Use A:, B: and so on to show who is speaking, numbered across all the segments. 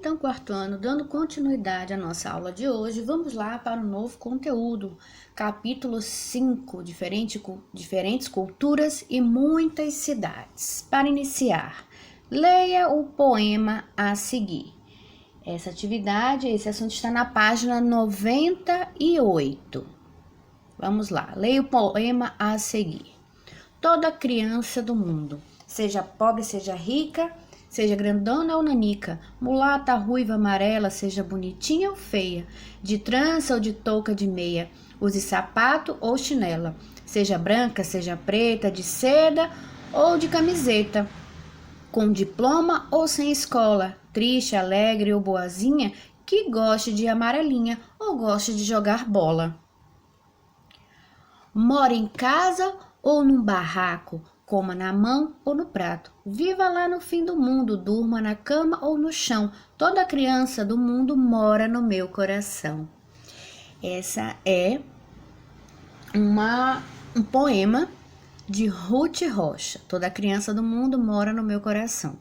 A: Então, quarto ano, dando continuidade à nossa aula de hoje, vamos lá para o novo conteúdo, capítulo 5, diferentes culturas e muitas cidades. Para iniciar, leia o poema a seguir. Essa atividade, esse assunto está na página 98. Vamos lá, leia o poema a seguir. Toda criança do mundo, seja pobre, seja rica, seja grandona ou nanica, mulata, ruiva, amarela, seja bonitinha ou feia, de trança ou de touca de meia, use sapato ou chinela, seja branca, seja preta, de seda ou de camiseta, com diploma ou sem escola, triste, alegre ou boazinha, que goste de amarelinha ou goste de jogar bola. Mora em casa ou num barraco, coma na mão ou no prato, viva lá no fim do mundo, durma na cama ou no chão, toda criança do mundo mora no meu coração. Essa é um poema de Ruth Rocha. Toda criança do mundo mora no meu coração.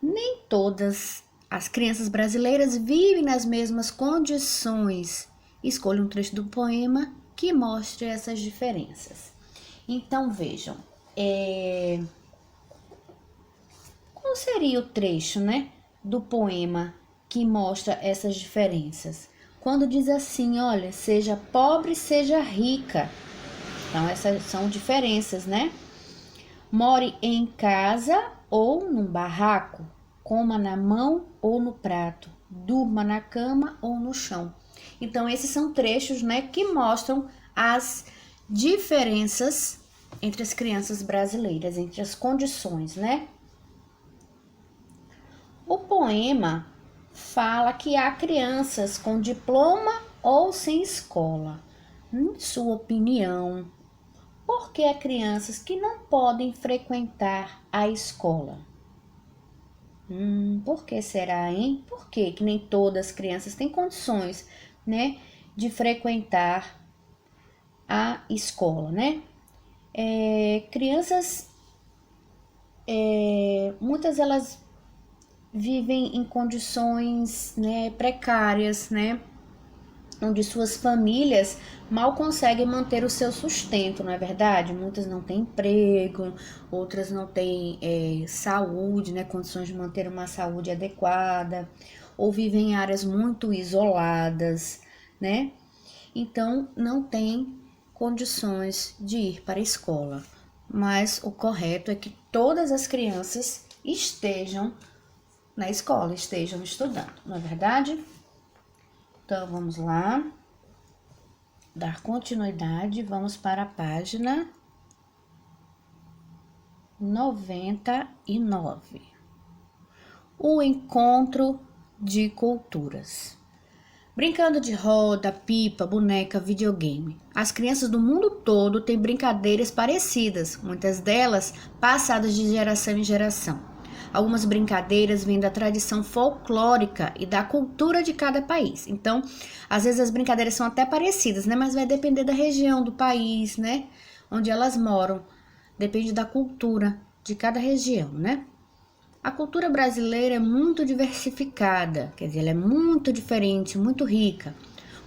A: Nem todas as crianças brasileiras vivem nas mesmas condições. Escolha um trecho do poema que mostre essas diferenças. Então, vejam, qual seria o trecho, do poema que mostra essas diferenças? Quando diz assim, olha, seja pobre, seja rica. Então, essas são diferenças, More em casa ou num barraco, coma na mão ou no prato, durma na cama ou no chão. Então, esses são trechos, que mostram as diferenças entre as crianças brasileiras, entre as condições, O poema fala que há crianças com diploma ou sem escola. Em sua opinião, por que há crianças que não podem frequentar a escola? Por que será, hein? Por que nem todas as crianças têm condições, de frequentar a escola, Crianças, muitas elas vivem em condições, precárias, onde suas famílias mal conseguem manter o seu sustento, não é verdade? Muitas não têm emprego, outras não têm saúde, condições de manter uma saúde adequada, ou vivem em áreas muito isoladas, Então, não tem condições de ir para a escola. Mas o correto é que todas as crianças estejam na escola, estejam estudando, não é verdade? Então, vamos lá, dar continuidade, vamos para a página 99. O encontro de culturas. Brincando de roda, pipa, boneca, videogame. As crianças do mundo todo têm brincadeiras parecidas, muitas delas passadas de geração em geração. Algumas brincadeiras vêm da tradição folclórica e da cultura de cada país. Então, às vezes as brincadeiras são até parecidas, mas vai depender da região do país, onde elas moram. Depende da cultura de cada região, A cultura brasileira é muito diversificada, quer dizer, ela é muito diferente, muito rica,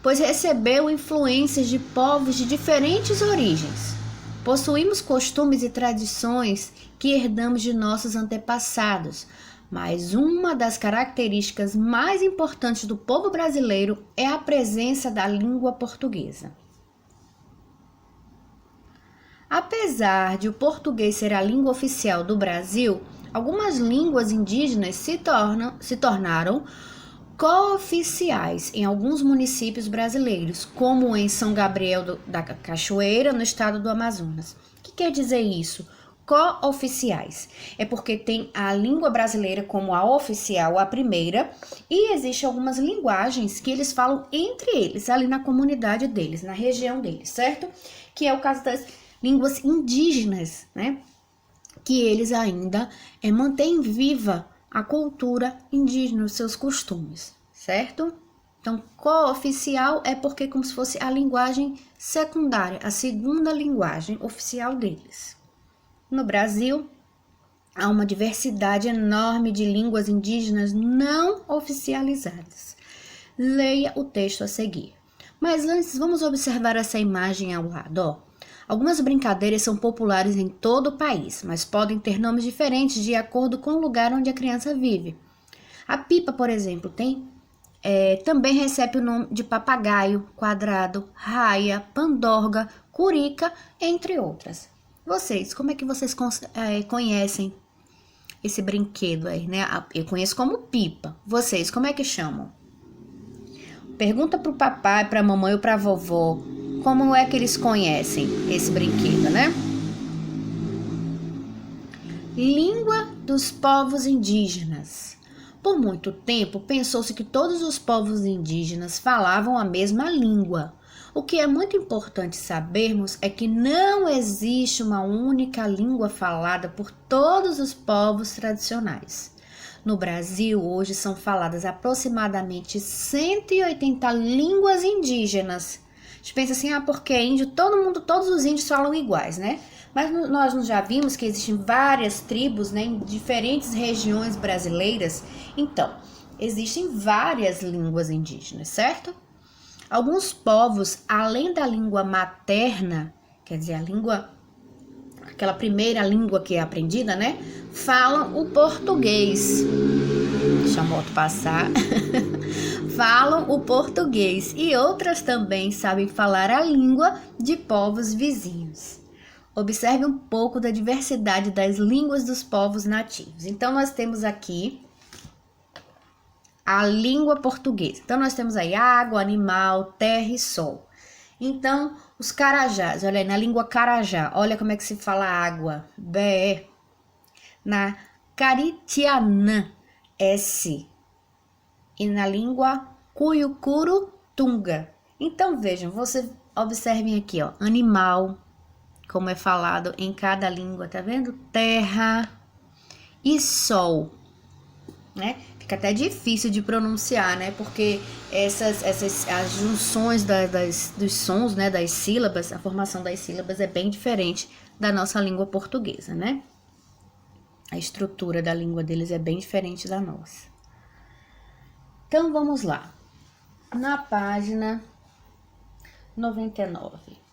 A: pois recebeu influências de povos de diferentes origens. Possuímos costumes e tradições que herdamos de nossos antepassados, mas uma das características mais importantes do povo brasileiro é a presença da língua portuguesa. Apesar de o português ser a língua oficial do Brasil, algumas línguas indígenas se tornaram cooficiais em alguns municípios brasileiros, como em São Gabriel da Cachoeira, no estado do Amazonas. O que quer dizer isso? Cooficiais. É porque tem a língua brasileira como a oficial, a primeira, e existem algumas linguagens que eles falam entre eles, ali na comunidade deles, na região deles, certo? Que é o caso das línguas indígenas, que eles ainda mantêm viva a cultura indígena, os seus costumes, certo? Então, cooficial é porque como se fosse a linguagem secundária, a segunda linguagem oficial deles. No Brasil, há uma diversidade enorme de línguas indígenas não oficializadas. Leia o texto a seguir. Mas antes, vamos observar essa imagem ao lado, ó. Algumas brincadeiras são populares em todo o país, mas podem ter nomes diferentes de acordo com o lugar onde a criança vive. A pipa, por exemplo, também recebe o nome de papagaio, quadrado, raia, pandorga, curica, entre outras. Vocês, como é que vocês conhecem esse brinquedo aí, né? Eu conheço como pipa. Vocês, como é que chamam? Pergunta pro papai, pra mamãe ou pra vovó, como é que eles conhecem esse brinquedo, né? Língua dos povos indígenas. Por muito tempo, pensou-se que todos os povos indígenas falavam a mesma língua. O que é muito importante sabermos é que não existe uma única língua falada por todos os povos tradicionais. No Brasil, hoje são faladas aproximadamente 180 línguas indígenas. A gente pensa assim, porque é índio, todos os índios falam iguais, né? Mas nós já vimos que existem várias tribos, né, em diferentes regiões brasileiras. Então, existem várias línguas indígenas, certo? Alguns povos, além da língua materna, quer dizer, aquela primeira língua que é aprendida, né, falam o português. Deixa a moto passar. Falam o português e outras também sabem falar a língua de povos vizinhos. Observe um pouco da diversidade das línguas dos povos nativos. Então, nós temos aqui a língua portuguesa. Então, nós temos aí água, animal, terra e sol. Então, os carajás, olha aí, na língua carajá, olha como é que se fala água, bé. Na caritianã, S. E na língua cuiucuru-tunga. Então, vejam, vocês observem aqui, ó, animal, como é falado em cada língua, tá vendo? Terra e sol, né? Fica até difícil de pronunciar, né? Porque as junções dos sons, né? Das sílabas, a formação das sílabas é bem diferente da nossa língua portuguesa, né? A estrutura da língua deles é bem diferente da nossa. Então, vamos lá. Na página 99.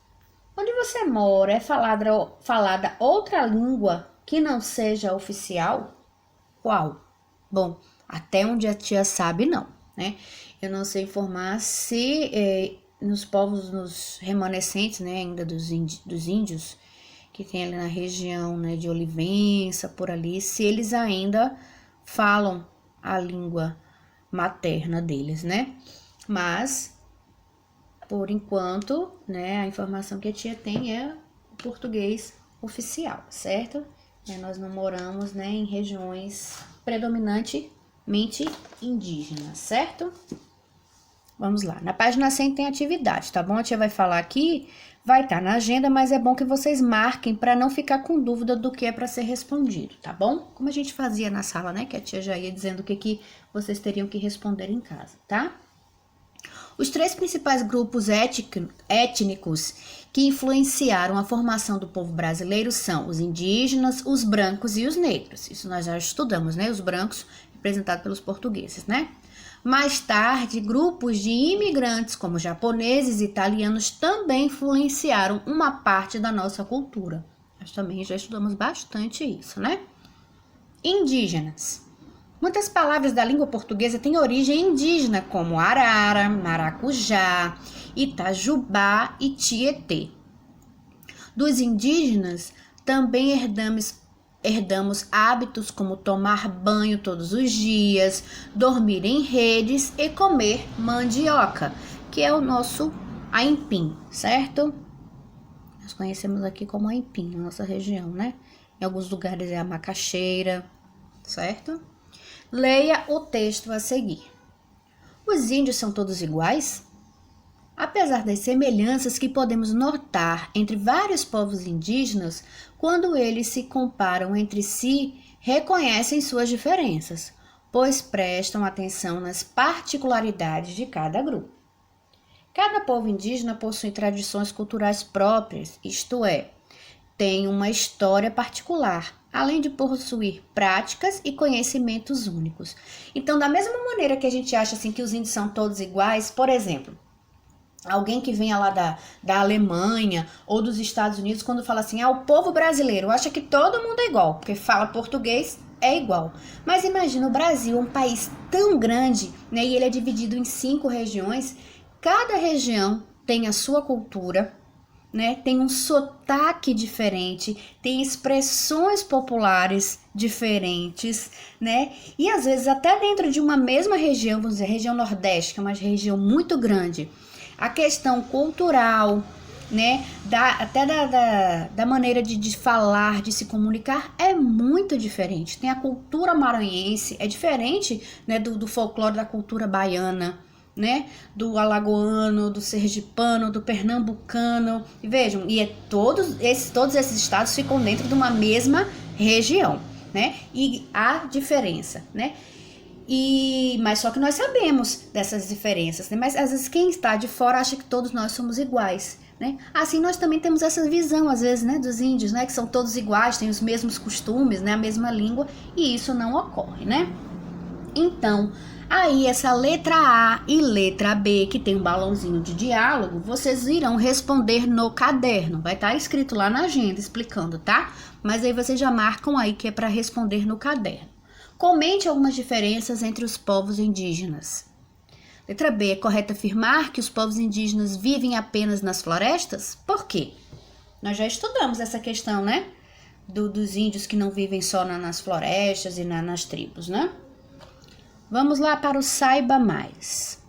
A: Onde você mora é falada outra língua que não seja oficial? Qual? Bom, até onde a tia sabe, não, né? Eu não sei informar se nos remanescentes, né, ainda dos índios, que tem ali na região, né, de Olivença, por ali, se eles ainda falam a língua materna deles, né? Mas, por enquanto, né, a informação que a tia tem é o português oficial, certo? Nós não moramos, né, em regiões predominantemente indígenas, certo? Vamos lá. Na página 100 tem atividade, tá bom? A tia vai falar aqui, vai estar na agenda, mas é bom que vocês marquem para não ficar com dúvida do que é para ser respondido, tá bom? Como a gente fazia na sala, né? Que a tia já ia dizendo o que vocês teriam que responder em casa, tá? Os 3 principais grupos étnicos que influenciaram a formação do povo brasileiro são os indígenas, os brancos e os negros. Isso nós já estudamos, né? Os brancos representados pelos portugueses, né? Mais tarde, grupos de imigrantes, como japoneses e italianos, também influenciaram uma parte da nossa cultura. Nós também já estudamos bastante isso, né? Indígenas. Muitas palavras da língua portuguesa têm origem indígena, como arara, maracujá, itajubá e tietê. Dos indígenas, também herdamos hábitos como tomar banho todos os dias, dormir em redes e comer mandioca, que é o nosso aipim, certo? Nós conhecemos aqui como aipim, na nossa região, né? Em alguns lugares é a macaxeira, certo? Leia o texto a seguir. Os índios são todos iguais? Apesar das semelhanças que podemos notar entre vários povos indígenas, quando eles se comparam entre si, reconhecem suas diferenças, pois prestam atenção nas particularidades de cada grupo. Cada povo indígena possui tradições culturais próprias, isto é, tem uma história particular, além de possuir práticas e conhecimentos únicos. Então, da mesma maneira que a gente acha assim que os índios são todos iguais, por exemplo, alguém que venha lá da Alemanha ou dos Estados Unidos, quando fala assim, o povo brasileiro acha que todo mundo é igual, porque fala português, é igual. Mas imagina, o Brasil é um país tão grande, né, e ele é dividido em 5 regiões, cada região tem a sua cultura, né, tem um sotaque diferente, tem expressões populares diferentes, né, e às vezes até dentro de uma mesma região, vamos dizer, região Nordeste, que é uma região muito grande, a questão cultural, né, da maneira de falar, de se comunicar é muito diferente. Tem a cultura maranhense, é diferente, né, do folclore da cultura baiana, né, do alagoano, do sergipano, do pernambucano. E vejam, todos esses estados ficam dentro de uma mesma região, né? E há diferença, né? Mas só que nós sabemos dessas diferenças, né? Mas às vezes quem está de fora acha que todos nós somos iguais, né? Assim nós também temos essa visão às vezes, né, dos índios, né, que são todos iguais, têm os mesmos costumes, né, a mesma língua, e isso não ocorre, né? Então, aí essa letra A e letra B, que tem um balãozinho de diálogo, vocês irão responder no caderno. Vai estar escrito lá na agenda explicando, tá? Mas aí vocês já marcam aí que é para responder no caderno. Comente algumas diferenças entre os povos indígenas. Letra B, é correto afirmar que os povos indígenas vivem apenas nas florestas? Por quê? Nós já estudamos essa questão, né? Dos índios que não vivem só nas florestas e nas tribos, né? Vamos lá para o Saiba Mais.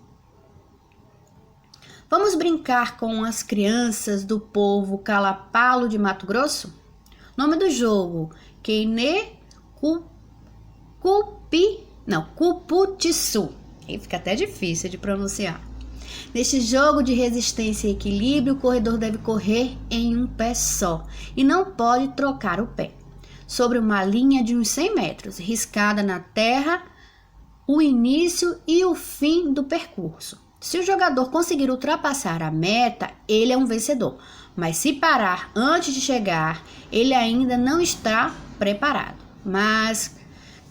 A: Vamos brincar com as crianças do povo Calapalo de Mato Grosso? Nome do jogo: Cuputiçu. Aí fica até difícil de pronunciar. Neste jogo de resistência e equilíbrio, o corredor deve correr em um pé só e não pode trocar o pé. Sobre uma linha de uns 100 metros, riscada na terra, o início e o fim do percurso. Se o jogador conseguir ultrapassar a meta, ele é um vencedor. Mas se parar antes de chegar, ele ainda não está preparado. Mas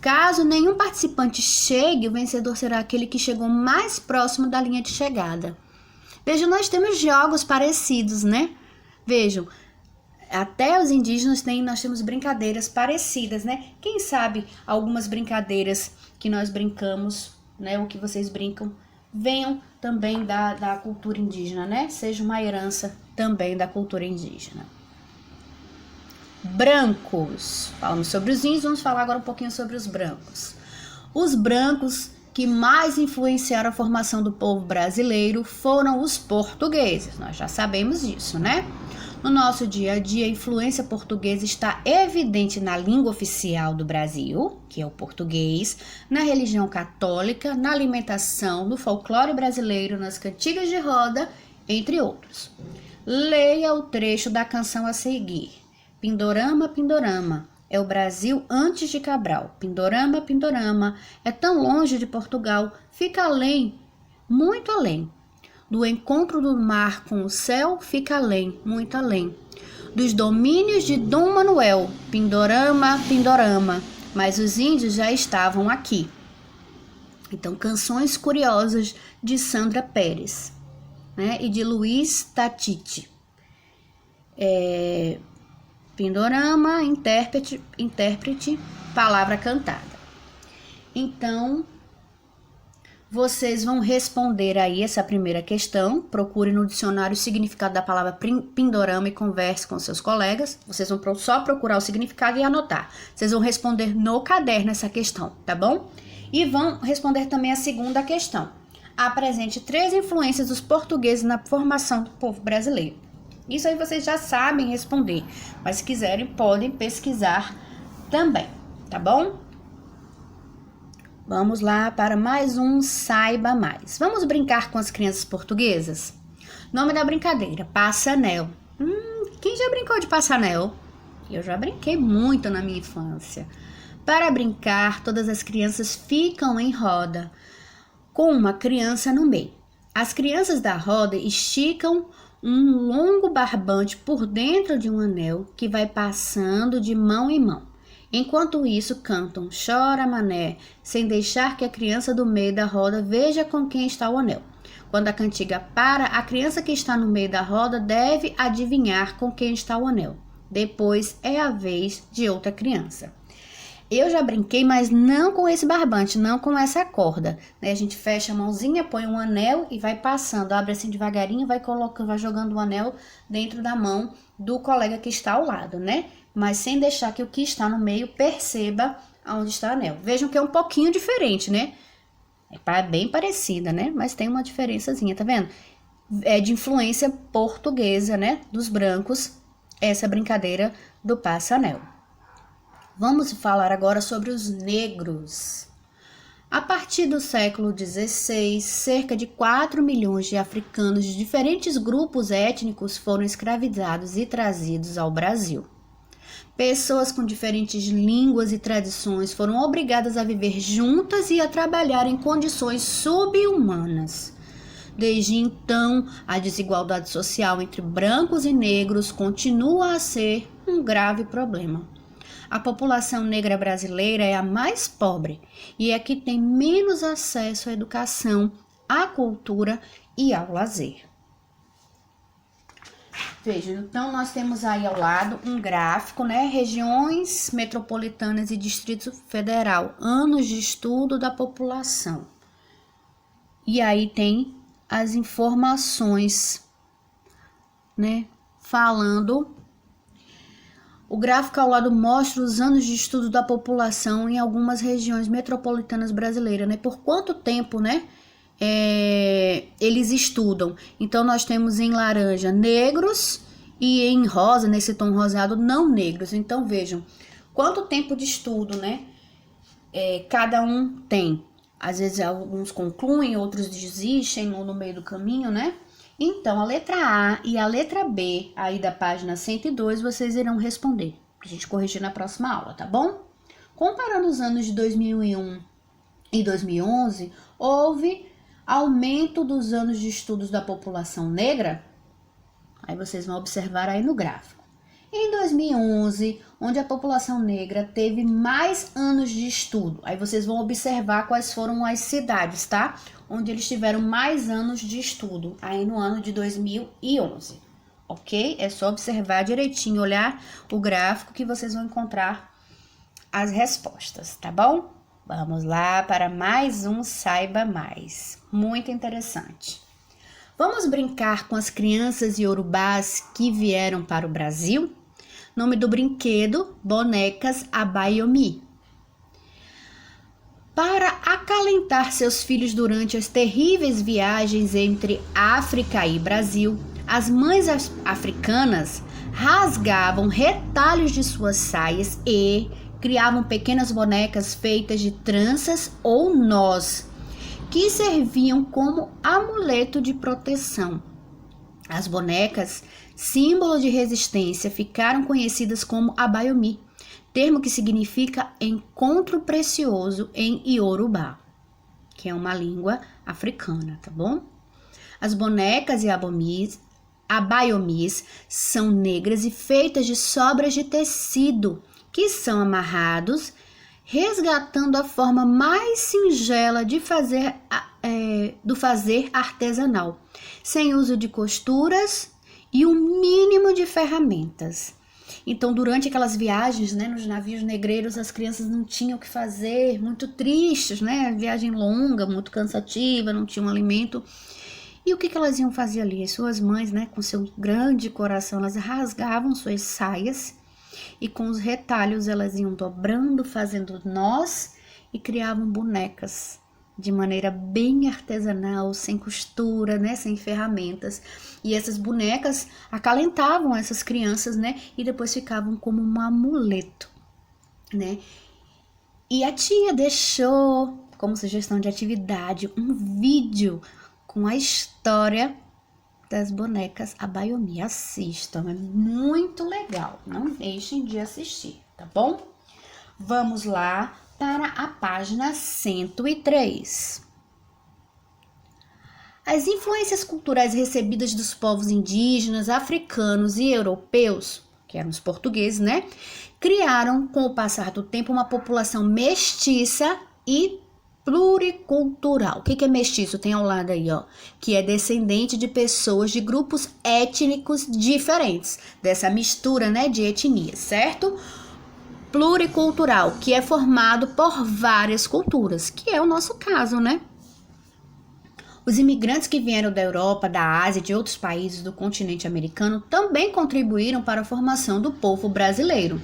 A: caso nenhum participante chegue, o vencedor será aquele que chegou mais próximo da linha de chegada. Vejam, nós temos jogos parecidos, né? Vejam, até os indígenas nós temos brincadeiras parecidas, né? Quem sabe algumas brincadeiras que nós brincamos, né? O que vocês brincam, venham também da cultura indígena, né? Seja uma herança também da cultura indígena. Brancos. Falamos sobre os índios, vamos falar agora um pouquinho sobre os brancos. Os brancos que mais influenciaram a formação do povo brasileiro foram os portugueses. Nós já sabemos disso, né? No nosso dia a dia, a influência portuguesa está evidente na língua oficial do Brasil, que é o português, na religião católica, na alimentação, no folclore brasileiro, nas cantigas de roda, entre outros. Leia o trecho da canção a seguir. Pindorama, Pindorama, é o Brasil antes de Cabral. Pindorama, Pindorama, é tão longe de Portugal, fica além, muito além. Do encontro do mar com o céu, fica além, muito além. Dos domínios de Dom Manuel, Pindorama, Pindorama, mas os índios já estavam aqui. Então, canções curiosas de Sandra Pérez, né, e de Luiz Tatiti. Pindorama, intérprete, palavra cantada. Então, vocês vão responder aí essa primeira questão. Procure no dicionário o significado da palavra pindorama e converse com seus colegas. Vocês vão só procurar o significado e anotar. Vocês vão responder no caderno essa questão, tá bom? E vão responder também a segunda questão. Apresente 3 influências dos portugueses na formação do povo brasileiro. Isso aí vocês já sabem responder, mas se quiserem podem pesquisar também, tá bom? Vamos lá para mais um Saiba Mais. Vamos brincar com as crianças portuguesas? Nome da brincadeira, Passa-Anel. Quem já brincou de Passa-Anel? Eu já brinquei muito na minha infância. Para brincar, todas as crianças ficam em roda, com uma criança no meio. As crianças da roda esticam um longo barbante por dentro de um anel que vai passando de mão em mão. Enquanto isso, cantam chora mané, sem deixar que a criança do meio da roda veja com quem está o anel. Quando a cantiga para, a criança que está no meio da roda deve adivinhar com quem está o anel. Depois é a vez de outra criança. Eu já brinquei, mas não com esse barbante, não com essa corda, né? A gente fecha a mãozinha, põe um anel e vai passando, abre assim devagarinho, vai colocando, vai jogando o anel dentro da mão do colega que está ao lado, né? Mas sem deixar que o que está no meio perceba onde está o anel. Vejam que é um pouquinho diferente, né? É bem parecida, né? Mas tem uma diferençazinha, tá vendo? É de influência portuguesa, né? Dos brancos, essa brincadeira do passa-anel. Vamos falar agora sobre os negros. A partir do século XVI, cerca de 4 milhões de africanos de diferentes grupos étnicos foram escravizados e trazidos ao Brasil. Pessoas com diferentes línguas e tradições foram obrigadas a viver juntas e a trabalhar em condições subhumanas. Desde então, a desigualdade social entre brancos e negros continua a ser um grave problema. A população negra brasileira é a mais pobre e é a que tem menos acesso à educação, à cultura e ao lazer. Vejam, então nós temos aí ao lado um gráfico, né? Regiões metropolitanas e Distrito Federal, anos de estudo da população. E aí tem as informações, né? Falando. O gráfico ao lado mostra os anos de estudo da população em algumas regiões metropolitanas brasileiras, né? Por quanto tempo, né? Eles estudam. Então, nós temos em laranja negros e em rosa, nesse tom rosado, não negros. Então, vejam, quanto tempo de estudo, né? Cada um tem. Às vezes, alguns concluem, outros desistem no meio do caminho, né? Então, a letra A e a letra B, aí da página 102, vocês irão responder, pra gente corrigir na próxima aula, tá bom? Comparando os anos de 2001 e 2011, houve aumento dos anos de estudos da população negra? Aí vocês vão observar aí no gráfico. Em 2011, onde a população negra teve mais anos de estudo, aí vocês vão observar quais foram as cidades, tá? Onde eles tiveram mais anos de estudo, aí no ano de 2011, ok? É só observar direitinho, olhar o gráfico que vocês vão encontrar as respostas, tá bom? Vamos lá para mais um Saiba Mais, muito interessante. Vamos brincar com as crianças iorubás que vieram para o Brasil? Nome do brinquedo, bonecas Abayomi. Para acalentar seus filhos durante as terríveis viagens entre África e Brasil, as mães africanas rasgavam retalhos de suas saias e criavam pequenas bonecas feitas de tranças ou nós, que serviam como amuleto de proteção. As bonecas, símbolo de resistência, ficaram conhecidas como Abayomi, termo que significa encontro precioso em Iorubá, que é uma língua africana, tá bom? As bonecas e abayomis são negras e feitas de sobras de tecido, que são amarrados, resgatando a forma mais singela de do fazer artesanal, sem uso de costuras e o mínimo de ferramentas. Então, durante aquelas viagens, né, nos navios negreiros, as crianças não tinham o que fazer, muito tristes, né? Viagem longa, muito cansativa, não tinham alimento. E o que elas iam fazer ali? As suas mães, né, com seu grande coração, elas rasgavam suas saias e com os retalhos elas iam dobrando, fazendo nós e criavam bonecas de maneira bem artesanal, sem costura, né, sem ferramentas. E essas bonecas acalentavam essas crianças, né, e depois ficavam como um amuleto, né. E a tia deixou como sugestão de atividade um vídeo com a história das bonecas Abayomi. Assistam, é muito legal, não deixem de assistir, tá bom? Vamos lá para a página 103. As influências culturais recebidas dos povos indígenas, africanos e europeus, que eram os portugueses, né, criaram, com o passar do tempo, uma população mestiça e pluricultural. O que é mestiço? Tem ao lado aí, ó, que é descendente de pessoas de grupos étnicos diferentes, dessa mistura, né, de etnias, certo? Pluricultural, que é formado por várias culturas, que é o nosso caso, né? Os imigrantes que vieram da Europa, da Ásia e de outros países do continente americano também contribuíram para a formação do povo brasileiro.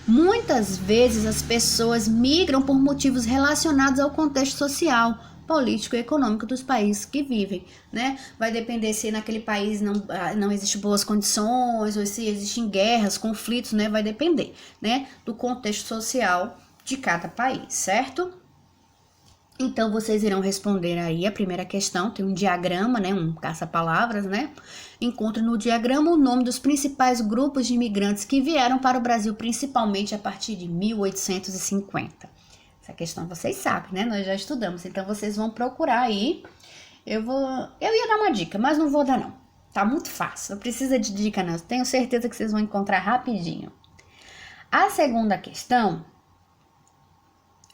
A: Muitas vezes as pessoas migram por motivos relacionados ao contexto social, político e econômico dos países que vivem, né? Vai depender se naquele país não existe boas condições ou se existem guerras, conflitos, né? Vai depender, né, do contexto social de cada país, certo? Então, vocês irão responder aí a primeira questão, tem um diagrama, né, um caça-palavras, né? Encontre no diagrama o nome dos principais grupos de imigrantes que vieram para o Brasil, principalmente a partir de 1850. Essa questão vocês sabem, né? Nós já estudamos, então vocês vão procurar aí. Eu ia dar uma dica, mas não vou dar não. Tá muito fácil, não precisa de dica não. Tenho certeza que vocês vão encontrar rapidinho. A segunda questão,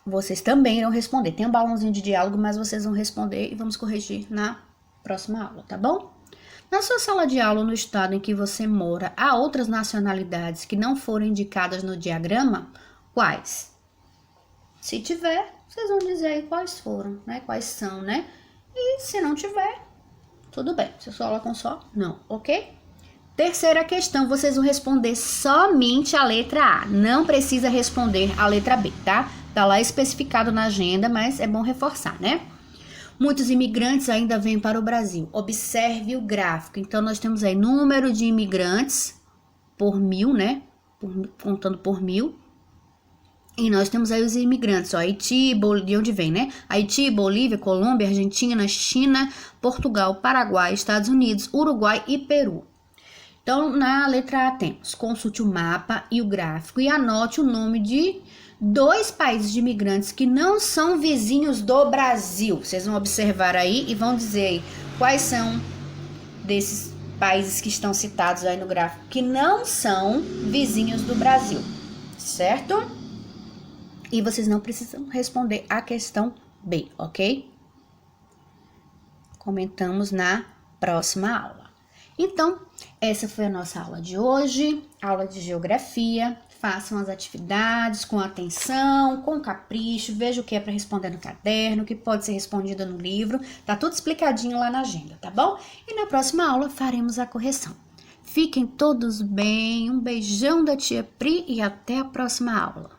A: vocês também irão responder. Tem um balãozinho de diálogo, mas vocês vão responder e vamos corrigir na próxima aula, tá bom? Na sua sala de aula, no estado em que você mora, há outras nacionalidades que não foram indicadas no diagrama? Quais? Se tiver, vocês vão dizer aí quais foram, né? Quais são, né? E se não tiver, tudo bem. Se a sua aula com só, não, ok? Terceira questão, vocês vão responder somente a letra A. Não precisa responder a letra B, tá? Tá lá especificado na agenda, mas é bom reforçar, né? Muitos imigrantes ainda vêm para o Brasil. Observe o gráfico. Então, nós temos aí número de imigrantes por 1000, né? Contando por 1000. E nós temos aí os imigrantes, ó, Haiti, de onde vem, né? Haiti, Bolívia, Colômbia, Argentina, China, Portugal, Paraguai, Estados Unidos, Uruguai e Peru. Então, na letra A temos, consulte o mapa e o gráfico e anote o nome de 2 países de imigrantes que não são vizinhos do Brasil. Vocês vão observar aí e vão dizer aí quais são desses países que estão citados aí no gráfico que não são vizinhos do Brasil, certo? E vocês não precisam responder a questão B, ok? Comentamos na próxima aula. Então, essa foi a nossa aula de hoje, aula de geografia. Façam as atividades com atenção, com capricho, veja o que é para responder no caderno, o que pode ser respondido no livro, tá tudo explicadinho lá na agenda, tá bom? E na próxima aula faremos a correção. Fiquem todos bem, um beijão da tia Pri e até a próxima aula.